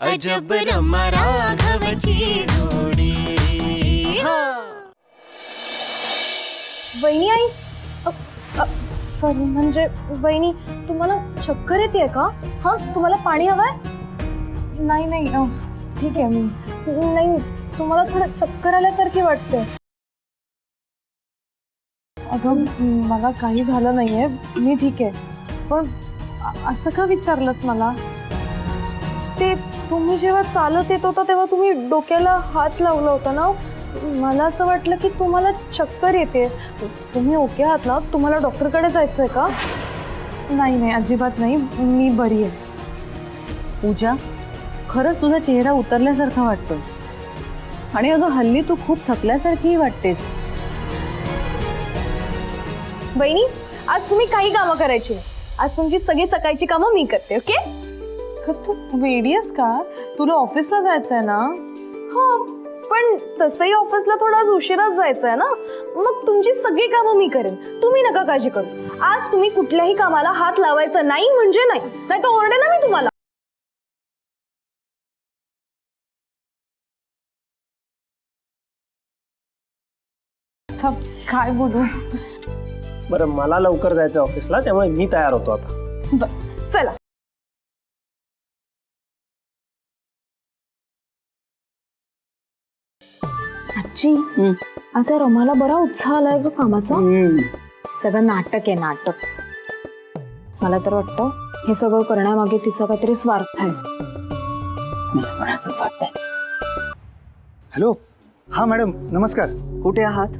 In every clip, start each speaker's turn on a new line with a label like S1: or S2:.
S1: अजब रमा राघवची जोडी.
S2: वहिनी आई सॉरी म्हणजे वहिनी तुम्हाला चक्कर येते का? हा तुम्हाला पाणी हवंय? नाही नाही ठीक आहे मी नाही तुम्हाला थोडं चक्कर आल्यासारखी वाटते. अगं मला काही झालं नाहीये मी ठीक आहे पण असं का विचारलंस मला? ते तुम्ही जेव्हा चालत येत होता तेव्हा तुम्ही डोक्याला हात लावला होता ना मला असं वाटलं की तुम्हाला चक्कर येते. तुम्ही ओके आहात ना? तुम्हाला डॉक्टरकडे जायचंय का? नाही नाही अजिबात नाही मी बरी आहे.
S3: पूजा खरंच तुझा चेहरा उतरल्यासारखा वाटतोय आणि अगं हल्ली तू खूप थकल्यासारखीही वाटतेस.
S2: बहिणी आज तुम्ही काही कामं करायची आज तुमची सगळी सकाळची कामं मी करते. ओके?
S3: तू वेडीस का? तुला ऑफिसला जायचंय ना?
S2: हो पण तसंही ऑफिसला थोडा आज उशिराच जायचंय ना मग तुमची सगळी कामं मी करेन. तुम्ही नका काळजी करू. आज तुम्ही कुठल्याही कामाला हात लावायचा नाही म्हणजे नाही तर ओरडे ना मी तुम्हाला.
S3: काय बोलू?
S4: बरं मला लवकर जायचं ऑफिसला त्यामुळे मी तयार होतो आता.
S2: चला आजी असं रमाला बरा उत्साह आलाय ग कामाचा. सगळं नाटक आहे नाटक. मला तर वाटतं हे सगळं करण्यामागे तिचा काहीतरी स्वार्थ आहे.
S5: हॅलो हा मॅडम नमस्कार.
S6: कुठे आहात?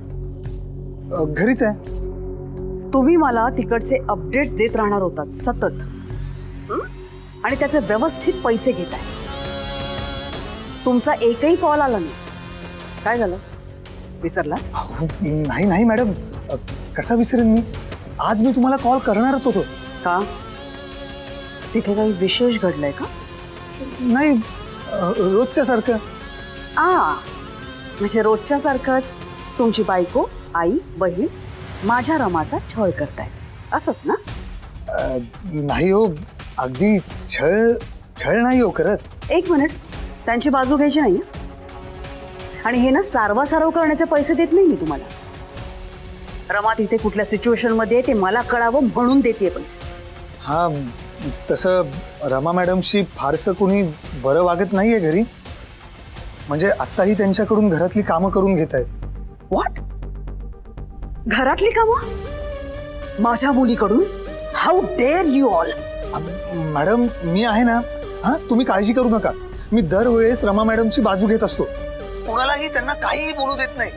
S5: घरीच आहे.
S6: तुम्ही मला तिकडचे अपडेट्स देत राहणार होतात सतत आणि त्याचे व्यवस्थित पैसे घेताय. तुमचा एकही कॉल आला नाही. काय झालं? विसरला?
S5: नाही नाही मॅडम कसा विसरेन मी. आज मी तुम्हाला कॉल करणारच होतो.
S6: का? तिथे काही विशेष घडलंय का?
S5: नाही रोजच्या सारखं.
S6: म्हणजे रोजच्या सारखंच तुमची बायको आई बहीण माझ्या रमाचा छळ करतायत असंच ना?
S5: नाही हो अगदी छळ छळ नाही हो करत.
S6: एक मिनिट त्यांची बाजू घ्यायची नाही आणि हे ना सारवासारव करण्याचे पैसे देत नाही मी तुम्हाला. रमा तिथे कुठल्या सिच्युएशन मध्ये ते मला कळावं म्हणून देते पैसे.
S5: हा तसं रमा मॅडमशी फारसं कोणी बरं वागत नाहीये घरी. म्हणजे आत्ताही त्यांच्याकडून घरातली कामं करून घेत आहेत.
S6: व्हॉट? घरातली कामं माझ्या मुलीकडून? How dare you all.
S5: Madam मी आहे ना. हा तुम्ही काळजी करू नका. मी दरवेळेस रमा मॅडमची बाजू घेत असतो. कोणालाही त्यांना काहीही बोलू देत नाही.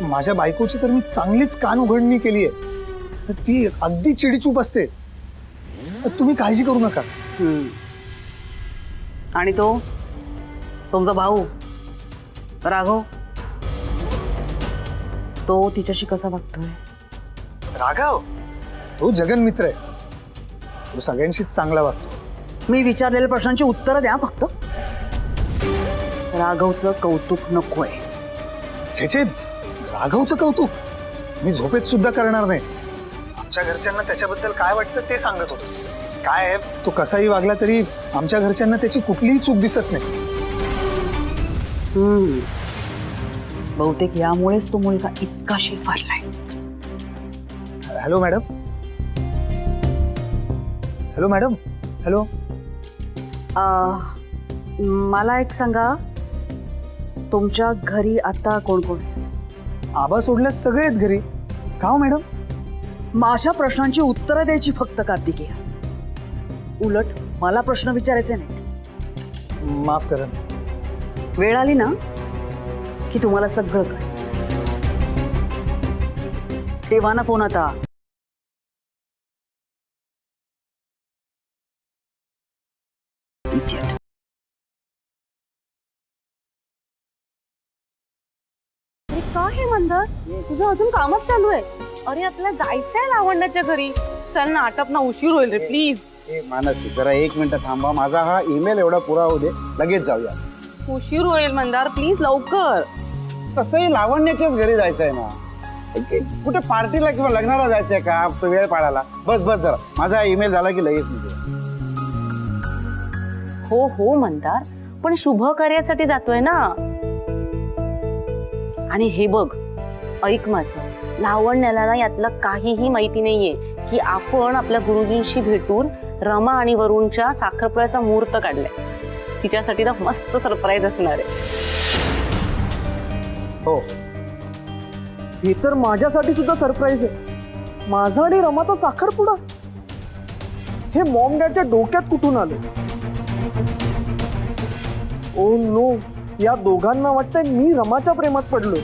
S5: माझ्या बायकोची तर मी चांगलीच कान उघडणी केली आहे. ती अगदी चिडीचूप असते. तुम्ही काळजी करू नका.
S6: आणि तो तुमचा भाऊ राघव तो तिच्याशी कसा वागतोय?
S5: राघव तो जगन मित्र आहे. तो सगळ्यांशी चांगला वागतो.
S6: मी विचारलेल्या प्रश्नांची उत्तरं द्या फक्त. राघवचं कौतुक नकोय.
S5: छे राघवचं कौतुक मी झोपेत सुद्धा करणार नाही. आमच्या घरच्यांना त्याच्याबद्दल काय वाटतं ते सांगत होतो. काय आहे तो कसाही वागला तरी आमच्या घरच्यांना त्याची कुठलीही चूक दिसत नाही.
S6: बहुतेक यामुळेच तो मुलगा इतका शेफारलाय.
S5: Hello madam. Hello madam. Hello.
S6: मला एक सांगा तुमच्या घरी आता कोण कोण?
S5: आबा सोडल्या सगळे आहेत घरी. का हो मॅडम?
S6: माझ्या प्रश्नांची उत्तरं द्यायची फक्त कार्तिकेय. उलट मला प्रश्न विचारायचे नाहीत.
S5: माफ करा.
S6: वेळ आली ना की तुम्हाला सगळं कळेल. तेव्हा ना फोन आता.
S3: काय हे मंदार तुझं अजून कामच चालू आहे? अरे आपल्याला जायचंय लावण्याच्या घरी. चल ना आटप ना उशीर होईल रे प्लीज.
S7: मानसी जरा 1 मिनिट थांबा. माझा हा ईमेल एवढा पुरा होऊ दे लगेच जाऊया.
S3: उशीर होईल मंदार प्लीज लवकर.
S7: तसंही लावण्याच्याच घरी जायचंय ना. कुठे पार्टीला किंवा लग्नाला जायचंय का तो वेळ पाळायला? बस बस जरा माझा ईमेल झाला की लगेच निघू.
S3: हो हो मंदार पण शुभ कार्यासाठी जातोय ना. आणि हे बघ, ऐक माझं, लावण्याला ना यातलं काहीही माहिती नाहीये की आपण आपल्या गुरुजींशी भेटून रमा आणि वरुणच्या साखरपुड्याचा मुहूर्त काढलाय. तिच्यासाठी ना मस्त सरप्राईज असणार आहे.
S8: हो, हे तर माझ्यासाठी सुद्धा सरप्राईज आहे. माझा आणि रमाचा साखरपुडा, हे मॉम डॅडच्या डोक्यात कुठून आलं? ओ नो, या दोघांना वाटतंय मी रमाच्या प्रेमात पडलोय.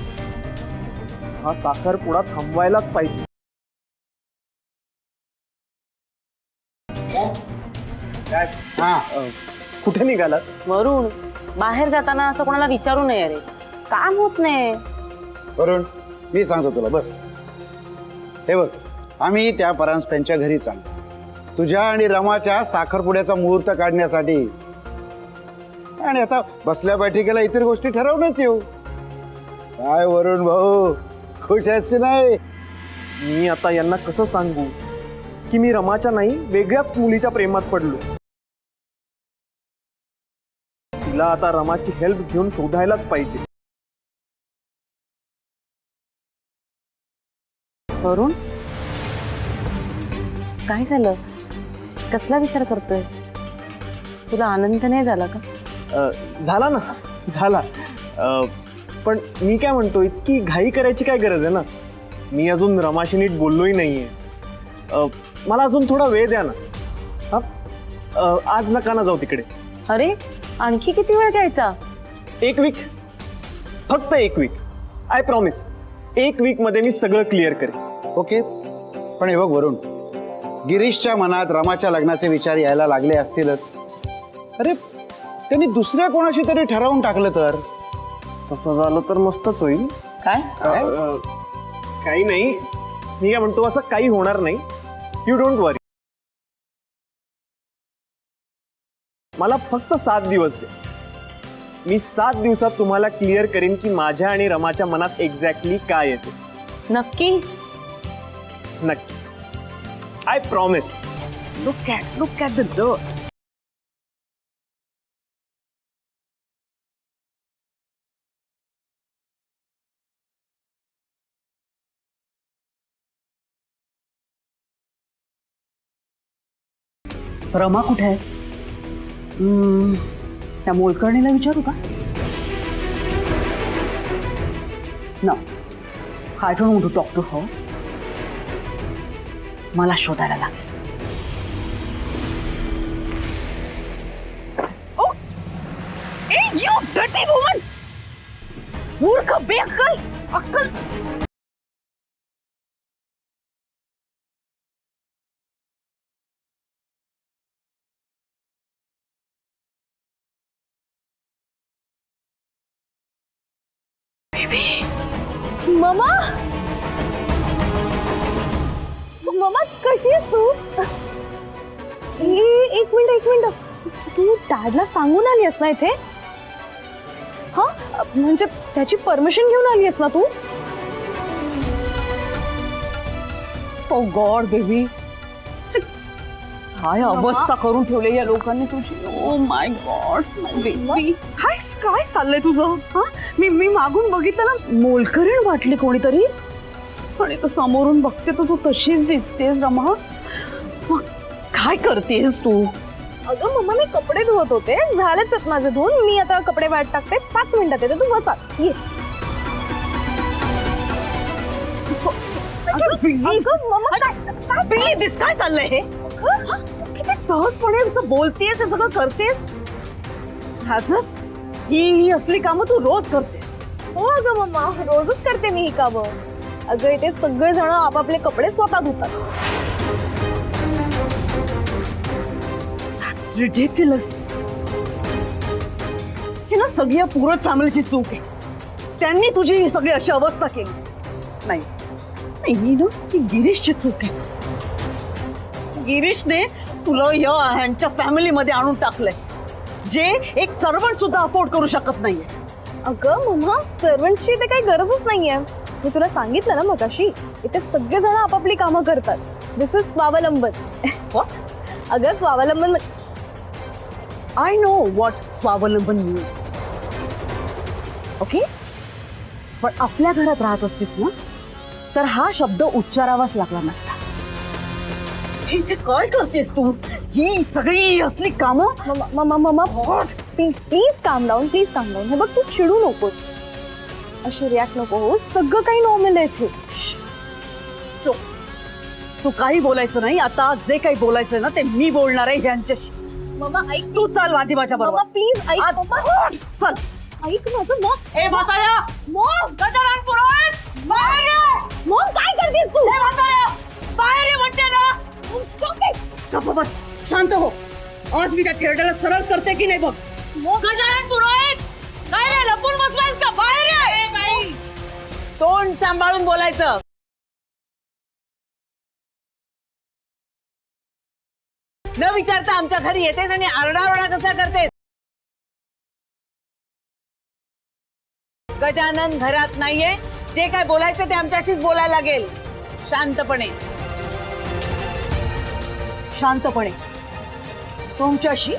S8: हा साखरपुडा थांबवायलाच पाहिजे.
S7: हा
S8: कुठे निघालात?
S3: वरुण, बाहेर जाताना असं कोणाला विचारू नये रे, काम होत नाही.
S7: वरुण, मी सांगतो तुला, बस. हे बघ, आम्ही त्या परांजपेंच्या घरी चाललो तुझ्या आणि रमाच्या साखरपुड्याचा मुहूर्त काढण्यासाठी. आणि आता बसल्या बैठकीला इतर गोष्टी ठरवूनच येऊ. काय वरुण भाऊ, खुश आहेस की नाही?
S8: मी आता यांना कसं सांगू की मी रमाच्या नाही वेगळ्याच मुलीच्या प्रेमात पडलो. तिला आता रमाची हेल्प घेऊन शोधायलाच पाहिजे.
S3: वरुण, काय झालं? कसला विचार करतोयस? तुला आनंद नाही झाला का?
S8: झाला ना, झाला. पण मी काय म्हणतो, इतकी घाई करायची काय गरज आहे ना. मी अजून रमाशी नीट बोललोही नाहीये. मला अजून थोडा वेळ द्या ना. हा, आज नका ना जाऊ तिकडे.
S3: अरे, आणखी किती वेळ घ्यायचा?
S8: 1 वीक, फक्त 1 वीक. आय प्रॉमिस, 1 वीक मध्ये मी सगळं क्लिअर करेन.
S7: ओके, पण हे बघ वरुण, गिरीशच्या मनात रमाच्या लग्नाचे विचार यायला लागले असतीलच. अरे, त्यांनी दुसऱ्या कोणाशी तरी ठरवून टाकलं तर?
S8: तसं झालं तर मस्तच होईल.
S3: काय?
S8: काही नाही, मी काय म्हणतो, असं काही होणार नाही. यू डोंट वरी. मला फक्त 7 दिवस दे. मी 7 दिवसात तुम्हाला क्लिअर करेन की माझ्या आणि रमाच्या मनात एक्झॅक्टली काय येते.
S3: नक्की?
S8: नक्की. I promise.
S6: Look at the dirt. Rama कुठे आहे? त्या मोलकर्णीला विचारू का? ना, I don't want to talk to her. मला शोधायला लागेल. You dirty woman! मूर्ख, बेअक्कल, अक्कल.
S2: ममा, ममा कशी आहेस तू? एक मिनिट, तू डॅडला सांगून आली आहेस ना इथे? हा, म्हणजे त्याची परमिशन घेऊन आली आहेस ना तू?
S6: ओ गॉड बेबी, काय अवस्था करून ठेवली या लोकांनी तुझी. ओ माय गॉड बेबी, काय चाललंय तुझं? हा, मी मागून बघितलं ना, मोलकरीण वाटली कोणीतरी, आणि तो समोरून बघते तर तू तशीच दिसतेस रमा. मग काय करतेस तू?
S2: अगं मम्मा, मी कपडे धुवत होते, झालेच आहेत माझे धुवून. मी आता कपडे वाट टाकते, 5 मिनिटात येते, तू बसा. ये.
S6: काय चाललंय हे? किती सहजपणे असं बोलतेस, हे सगळं करतेस. ही असली कामं तू रोज करतेस.
S2: हो अगं मम्मा, रोजच करते मी ही कामं. अगं इथे सगळे जण आपापले कपडे स्वतः धुतात.
S6: रिडिक्युलस. ही ना सगळी या पूर्ण फॅमिलीची चूक आहे. त्यांनी तुझी ही सगळी अशी अवस्था केली. नाही, ही ना ती गिरीशची चूक आहे. गिरीशने तुला ह्यांच्या फॅमिलीमध्ये आणून टाकलंय, जे एक सर्वंट सुद्धा अफोर्ड करू शकत नाहीये.
S2: अगं मम्मा, सर्वंटची इथे काही गरजच नाहीये. मी तुला सांगितलं ना मगाशी, इथे सगळे जण आपापली कामं करतात. दिस इज स्वावलंबन. अगं स्वावलंबन
S6: आय नो व्हॉट स्वावलंबन मीन्स. ओके, पण आपल्या घरात राहत असतीस ना तर हा शब्द उच्चारावाच लागला नसता. इथे काय करतेस तू? ही सगळी असली कामं.
S2: मम्मा प्लीज प्लीज काम डाऊन, प्लीज काम डाऊन. हे बघ, तू चिडू नकोस, अशी रिॲक्ट नको हो. सगळं काही नॉर्मल आहे इथे.
S6: चुप. तू काही बोलायचं नाही. आता जे काही बोलायचं ना ते मी बोलणार आहे यांच्याशी.
S2: मम्मा ऐक,
S6: तू चाल वादी माझ्या
S2: मम्मा
S6: बरोबर.
S2: प्लीज ऐक.
S6: चल.
S2: ऐक माझं. मॉम,
S6: ए म्हाताऱ्या,
S2: मॉम,
S6: गजानन पुरोहित, बाहेर ये.
S2: मॉम काय करतेस तू?
S6: ए म्हाताऱ्या, बाहेर ये म्हणते ना. गप्प बस, शांत हो. आज मी त्या खेळड्याला सरळ करते की नाही बघ. गजानन पुरोहित, काय रे लपून बसलास का? बाहेर ये. नाही,
S3: तोंड सांभाळून बोलायचं. न विचारता आमच्या घरी येतेस आणि आरडाओरडा कसा करतेस? गजानन घरात नाहीये. जे काय बोलायचं ते आमच्याशीच बोलायला लागेल. शांतपणे.
S6: शांतपणे तुमच्याशी?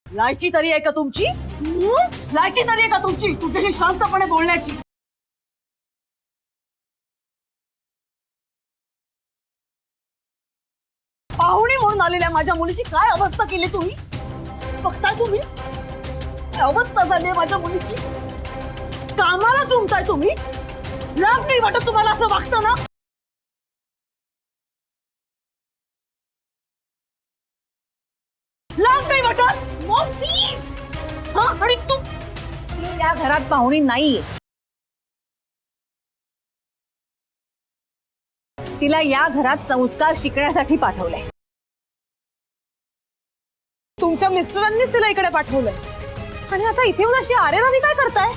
S6: लायकी तरी आहे का तुमची? लायकी तरी आहे का तुमची तुझ्याशी शांतपणे बोलण्याची? पाहुणी म्हणून आलेल्या माझ्या मुलीची काय अवस्था केली तुम्ही? बघताय तुम्ही काय अवस्था झाली आहे माझ्या मुलीची? कामाला तुमताय तुम्ही? लाज नाही वाटत तुम्हाला असं वागतं ना? लाज नाही वाटत? Maugham please. हा, आणि तू
S3: या घरात पाहुणी नाहीये. तिला या घरात संस्कार शिकण्यासाठी पाठवलंय.
S2: तुमच्या मिस्टरांनीच तिला इकडे पाठवलंय आणि आता इथे येऊन अशी आरेरावी काय करताय?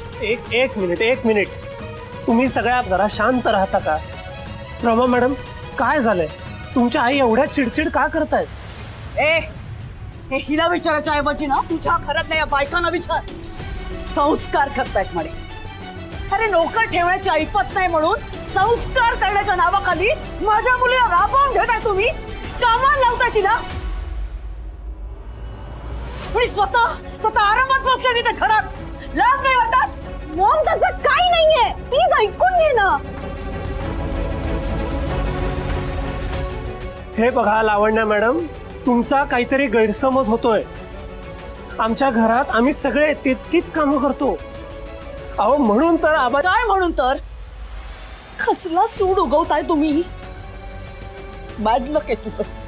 S4: एक मिनिट तुम्ही सगळ्या जरा शांत राहता का? रमा मॅडम, काय झालंय? तुमच्या आई एवढ्या चिडचिड का करतायत?
S6: ए, हे हिला विचारायच्या ऐवजी ना तुझ्या घरातल्या या बायकांना विचार. संस्कार करतायत म्हणे. अरे नोकर ठेवण्याची ऐपत नाही म्हणून संस्कार करण्याच्या नावाखाली माझ्या मुलीला राबवून घेताय तुम्ही. कामाला लावताय तिला आणि स्वतः आरामात बसल्या तिथे घरात. लाज नाही वाटत?
S2: मॉम तसं काही नाहीये, प्लीज ऐकून घे ना.
S4: हे बघा लावण्या मॅडम, तुमचा काहीतरी गैरसमज होतोय. आमच्या घरात आम्ही सगळे तितकीच कामं करतो. अहो म्हणून तर
S6: काय म्हणून तर? कसला सूड उगवताय तुम्ही? बॅड लक आहे तुझं.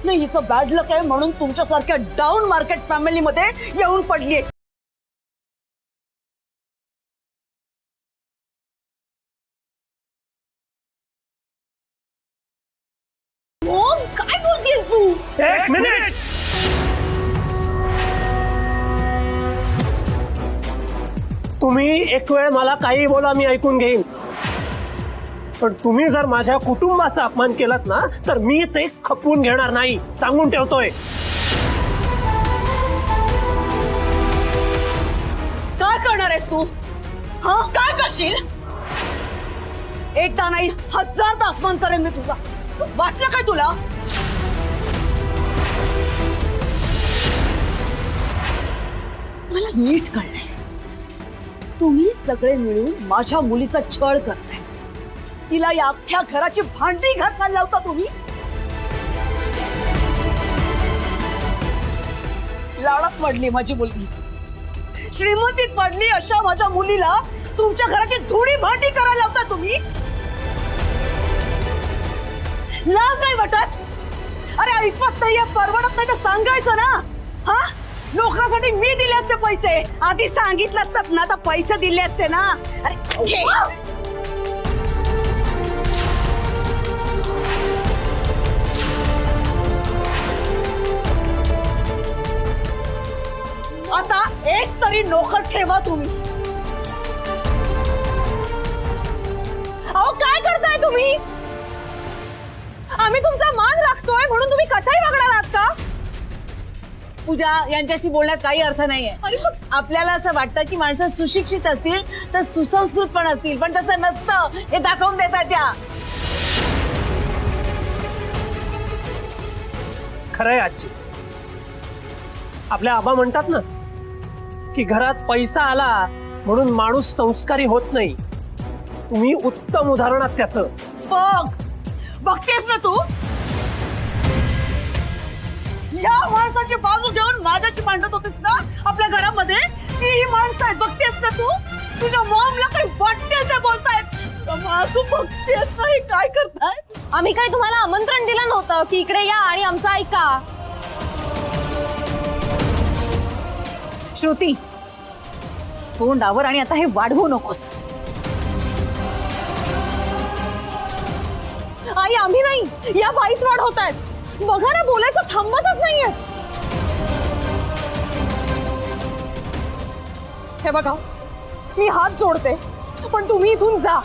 S6: नाही, हिचं बॅड लक आहे म्हणून तुमच्यासारख्या डाऊन मार्केट फॅमिलीमध्ये येऊन पडलीये.
S2: मॉम काय बोलतेस तू?
S4: एक मिनिट. तुम्ही एक वेळ मला काही बोला, मी ऐकून घेईन. पण तुम्ही जर माझ्या कुटुंबाचा अपमान केलात ना तर मी ते खपवून घेणार नाही, सांगून ठेवतोय.
S6: काय करणार आहेस तू? हा, काय करशील? एकदा नाही 1000दा अपमान करेन मी तुझा. वाटलं काय तुला? मला नीट कळलंय. तुम्ही सगळे मिळून माझ्या मुलीचा छळ करताय. तिला या अख्ख्या घराची भांडी घासायला लावता तुम्ही. लाडात पडली माझी मुलगी, श्रीमंतीत पडली अशा माझ्या मुलीला तुमच्या घराची धुणी भांडी करायला लावता तुम्ही. लाज नाही वाटत? अरे ऐकत नाहीये, परवडत नाही तर सांगायचं ना. हा, नोकरासाठी मी दिले असते पैसे. आधी सांगितलं असतात ना तर पैसे दिले असते ना. अरे घे. आता एक तरी नोकर ठेवा तुम्ही.
S2: अहो काय करताय तुम्ही? आम्ही तुमचा मान राखतोय म्हणून तुम्ही कशाही वागणार आहात का?
S3: पूजा, यांच्याशी बोलण्यात काही अर्थ नाहीये. आपल्याला असं वाटतं की माणसं सुशिक्षित असतील तर सुसंस्कृत पण असतील, पण तसं नसतं. हे दाखवून देतात त्या.
S4: खरंय आजची. आपल्या आबा म्हणतात ना की घरात पैसा आला म्हणून माणूस संस्कारी होत नाही. तुम्ही उत्तम उदाहरणात त्याचं.
S6: बघतेस ना तू, या माणसाची बाजू घेऊन माझ्याची मांडत होतीस ना आपल्या घरामध्ये. ही माणसं आहेत, बघतेस ना तू. तुझ्या मॉमला काही वाटते ते बोलतायत. तू बघतेस ना हे काय करताय.
S2: आम्ही काही तुम्हाला आमंत्रण दिलं नव्हतं की इकडे या आणि आमचं ऐका.
S6: श्रुती, तोंडावर आणि आता हे वाढवू नकोस.
S2: आई आम्ही नाही, या बाईच वाढवत आहेत. बघा ना, बोलायचं थांबतच नाहीये. हे बघा, मी हात जोडते, पण तुम्ही इथून जा.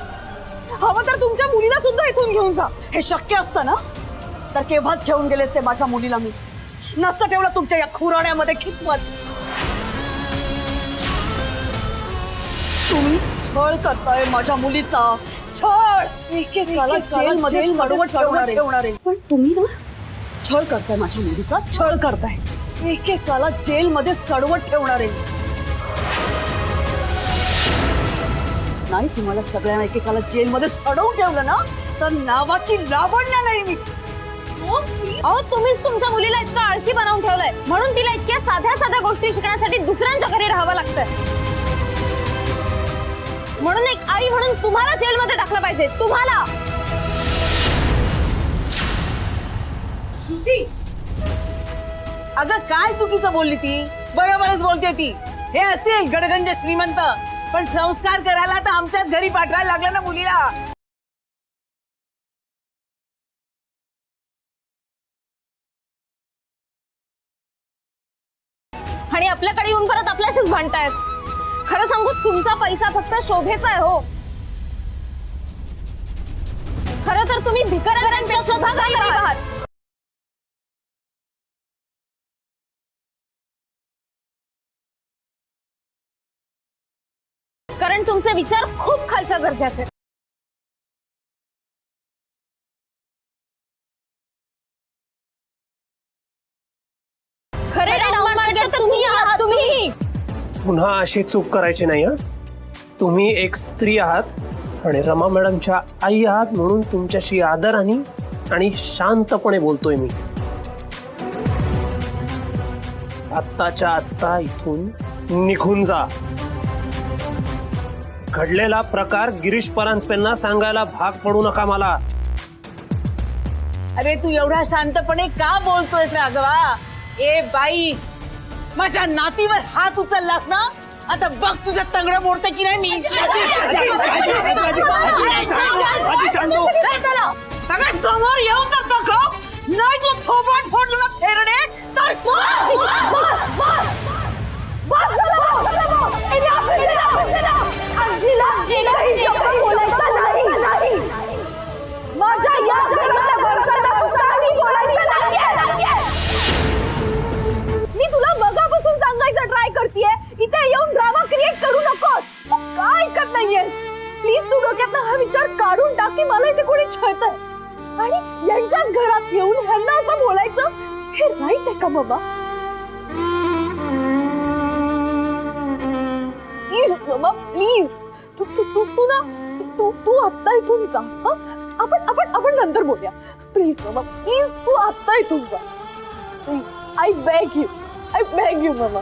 S2: हवं तर तुमच्या मुलीला सुद्धा इथून घेऊन जा.
S6: हे शक्य असतं ना तर केव्हाच घेऊन गेलेस ते माझ्या मुलीला. मी नसतं ठेवलं तुमच्या या खुराण्यामध्ये खितमत. तुम्ही छळ करताय माझ्या मुलीचा. छळ. एकेकाला जेलमध्ये सडवट ठेवणार आहे. पण तुम्ही ना छळ करताय माझ्या मुलीचा. छळ करताय. एकेकाला जेलमध्ये सडवट ठेवणार आहे. नाही, तुम्हाला सगळ्यांना एकेकाला जेलमध्ये सडवून ठेवलं ना तर नावाची लावण्य नाही मी.
S2: अहो, तुम्हीच तुमच्या मुलीला इतकं आळशी बनवून ठेवलंय, म्हणून तिला इतक्या साध्या साध्या गोष्टी शिकण्यासाठी दुसऱ्यांच्या घरी राहावं लागतंय. म्हणून एक आई म्हणून तुम्हाला जेलमध्ये टाकलं पाहिजे. तुम्हाला.
S6: अगं काय चुकीचं बोलली ती. बरोबरच बोलते ती. हे असेल गडगंज श्रीमंत, पण संस्कार करायला तर आमच्याच घरी पाठवायला लागलं ना मुलीला.
S2: आणि आपल्याकडे येऊन परत आपल्याशीच भांडतायत. खरं सांगू, तुमचा पैसा फक्त शोभेचा आहे हो. खरं तर तुम्ही भिकाऱ्यांपेक्षा सुद्धा गरीब आहात. कारण तुमचे विचार खूप खालच्या दर्जाचे. खरे तर तुम्ही आहात. तुम्ही
S4: पुन्हा अशी चूक करायची नाही. हं, तुम्ही एक स्त्री आहात आणि रमा मॅडमच्या आई आहात, म्हणून तुमच्याशी आदराने आणि शांतपणे बोलतोय मी. आत्ताच्या आत्ता इथून निघून जा. घडलेला प्रकार गिरीश परांजपेंना सांगायला भाग पडू नका मला.
S6: अरे तू एवढा शांतपणे का बोलतोयस राघवा. ए बाई, माझ्या नातीवर हात उचललास ना, आता बघ तुझं तंगड मोडते की नाही मी. समोर येऊन तर बघ, नाही तू थोबाड फोडलं ना थेरडे तर
S2: मी तुला मगापासून सांगायचं ट्राय करतेय, इथे येऊन ड्रामा क्रिएट करू नकोस. काय ऐकत नाहीये. प्लीज तू डोक्यातनं हा विचार काढून टाक की मला इथे कोणी छळतंय आणि यांच्याच घरात येऊन ह्यांना असं बोलायचं हे राईट आहे का बाबा. प्लीज बाबा, प्लीज. तू ना तू आत्ता इथून जा. आपण नंतर बोलूया. प्लीज बाबा, प्लीज तू आत्ता इथून जा. आय बेग यू मामा.